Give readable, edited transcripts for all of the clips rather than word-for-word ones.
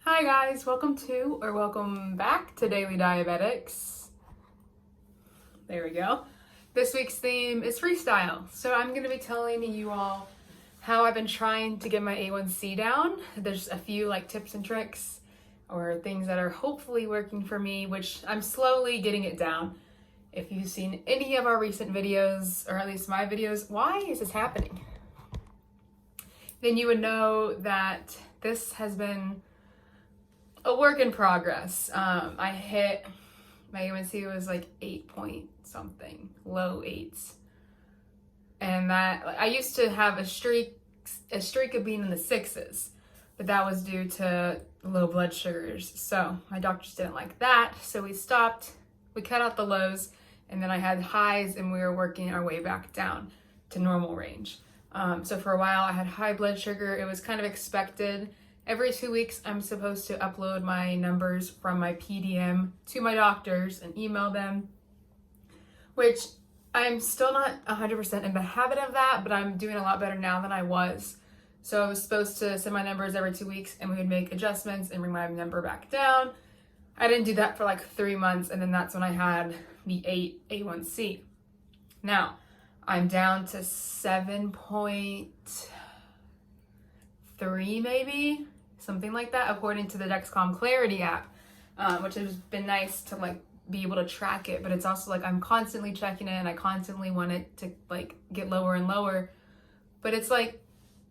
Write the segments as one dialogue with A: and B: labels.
A: Hi guys, welcome back to Daily Diabetics. There we go. This week's theme is freestyle. So I'm going to be telling you all how I've been trying to get my A1C down. There's a few tips and tricks or things that are hopefully working for me, which I'm slowly getting it down. If you've seen any of our recent videos, or at least my videos, why is this happening? Then you would know that this has been a work in progress. I hit my A1C was 8 point something, low 8s, and that I used to have a streak of being in the 6s, but that was due to low blood sugars. So my doctors didn't like that, so we stopped. We cut out the lows, and then I had highs, and we were working our way back down to normal range. So for a while, I had high blood sugar. It was kind of expected. Every 2 weeks, I'm supposed to upload my numbers from my PDM to my doctors and email them, which I'm still not 100% in the habit of that, but I'm doing a lot better now than I was. So I was supposed to send my numbers every 2 weeks, and we would make adjustments and bring my number back down. I didn't do that for 3 months, and then that's when I had the 8 A1C. Now, I'm down to 7.3 maybe, something like that, according to the Dexcom Clarity app, which has been nice to be able to track it. But it's also I'm constantly checking it, and I constantly want it to get lower and lower. But it's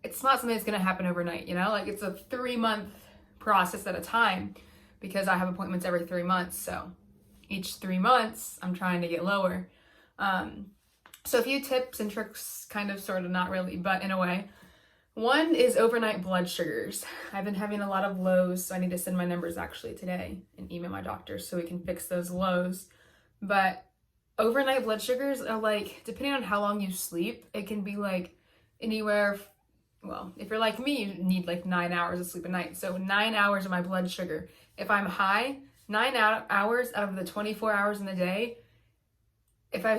A: it's not something that's gonna happen overnight, it's a 3-month process at a time, because I have appointments every 3 months. So each 3 months, I'm trying to get lower. So a few tips and tricks, sort of, not really, but in a way. One is overnight blood sugars. I've been having a lot of lows, so I need to send my numbers actually today and email my doctor so we can fix those lows. But overnight blood sugars are depending on how long you sleep, it can be anywhere, well, if you're like me, you need 9 hours of sleep a night. So 9 hours of my blood sugar. If I'm high, 9 hours out of the 24 hours in the day, if 9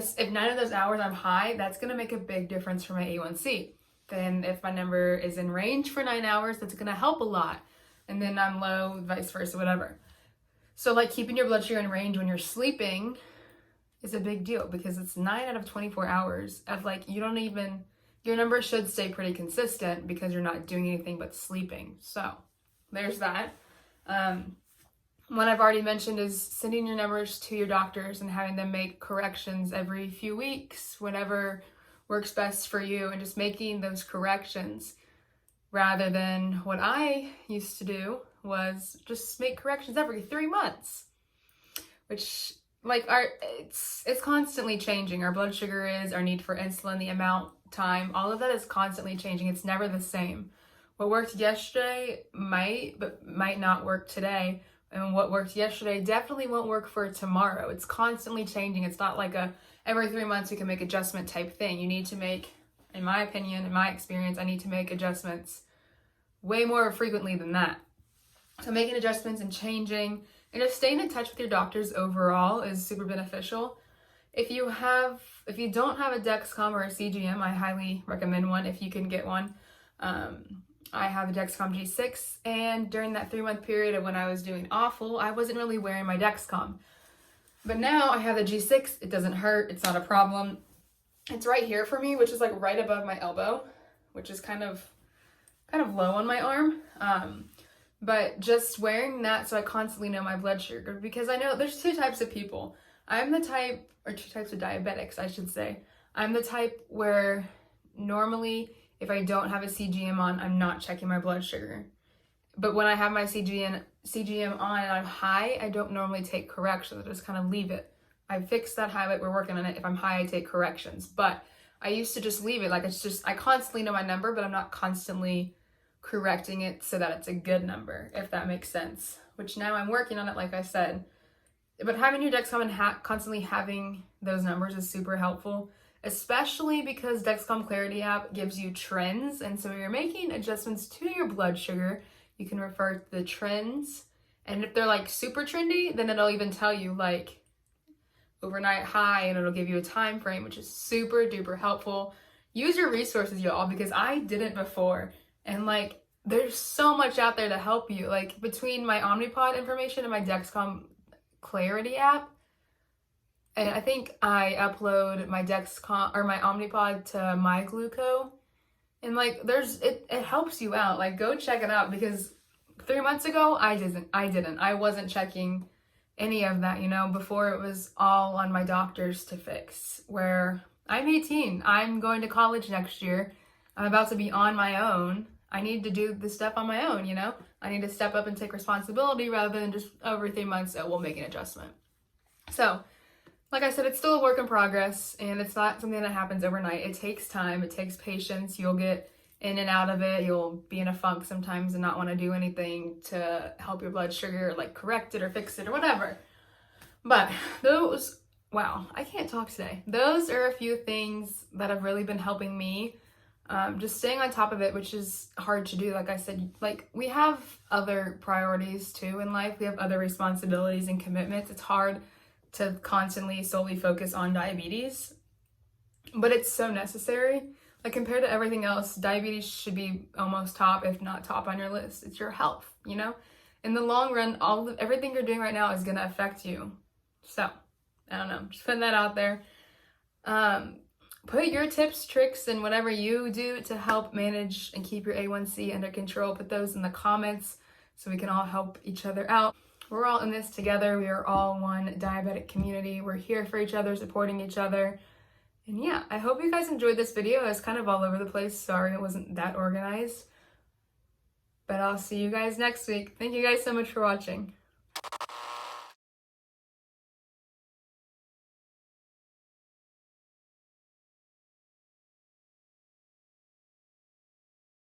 A: of those hours I'm high, that's going to make a big difference for my A1C. Then if my number is in range for 9 hours, that's going to help a lot. And then I'm low, vice versa, whatever. So keeping your blood sugar in range when you're sleeping is a big deal, because it's 9 out of 24 hours of your number should stay pretty consistent because you're not doing anything but sleeping. So there's that. One I've already mentioned is sending your numbers to your doctors and having them make corrections every few weeks, whenever works best for you, and just making those corrections, rather than what I used to do was just make corrections every 3 months, which it's constantly changing. Our blood sugar is, our need for insulin, the amount, time, all of that is constantly changing. It's never the same. What worked yesterday might not work today. And what worked yesterday definitely won't work for tomorrow. It's constantly changing. It's not every 3 months we can make adjustment type thing. You need to make, in my opinion, in my experience, I need to make adjustments way more frequently than that. So making adjustments and changing and just staying in touch with your doctors overall is super beneficial. If you don't have a Dexcom or a CGM, I highly recommend one if you can get one. I have a Dexcom G6, and during that 3-month period of when I was doing awful, I wasn't really wearing my Dexcom. But now I have the G6, it doesn't hurt, it's not a problem. It's right here for me, which is right above my elbow, which is kind of low on my arm. But just wearing that so I constantly know my blood sugar, because I know there's 2 types of people. I'm the type, or 2 types of diabetics, I should say. I'm the type where normally, if I don't have a CGM on, I'm not checking my blood sugar. But when I have my CGM on and I'm high, I don't normally take corrections. I just kind of leave it. I fixed that habit. We're working on it. If I'm high, I take corrections. But I used to just leave it. I constantly know my number, but I'm not constantly correcting it so that it's a good number, if that makes sense. Which now I'm working on it, like I said. But having your Dexcom and constantly having those numbers is super helpful, especially because Dexcom Clarity app gives you trends. And so when you're making adjustments to your blood sugar, you can refer to the trends. And if they're super trendy, then it'll even tell you overnight high, and it'll give you a time frame, which is super duper helpful. Use your resources, y'all, because I didn't before. And there's so much out there to help you. Like between my Omnipod information and my Dexcom Clarity app, and I think I upload my Dexcom or my Omnipod to my Gluco, and like it helps you out. Like go check it out, because 3 months ago I wasn't checking any of that, you know. Before it was all on my doctors to fix. Where I'm 18, I'm going to college next year, I'm about to be on my own. I need to do this stuff on my own, you know? I need to step up and take responsibility rather than just every 3 months, oh, we'll make an adjustment. So, like I said, it's still a work in progress, and it's not something that happens overnight. It takes time, it takes patience. You'll get in and out of it. You'll be in a funk sometimes and not want to do anything to help your blood sugar, like correct it or fix it or whatever. But those, wow, I can't talk today. Those are a few things that have really been helping me. Just staying on top of it, which is hard to do. Like I said, like we have other priorities too in life. We have other responsibilities and commitments. It's hard to constantly solely focus on diabetes, but it's so necessary. Like compared to everything else, diabetes should be almost top, if not top on your list. It's your health, you know? In the long run, everything you're doing right now is gonna affect you. So, I don't know, just putting that out there. Put your tips, tricks, and whatever you do to help manage and keep your A1C under control. Put those in the comments so we can all help each other out. We're all in this together. We are all one diabetic community. We're here for each other, supporting each other. And yeah, I hope you guys enjoyed this video. It was kind of all over the place. Sorry it wasn't that organized. But I'll see you guys next week. Thank you guys so much for watching.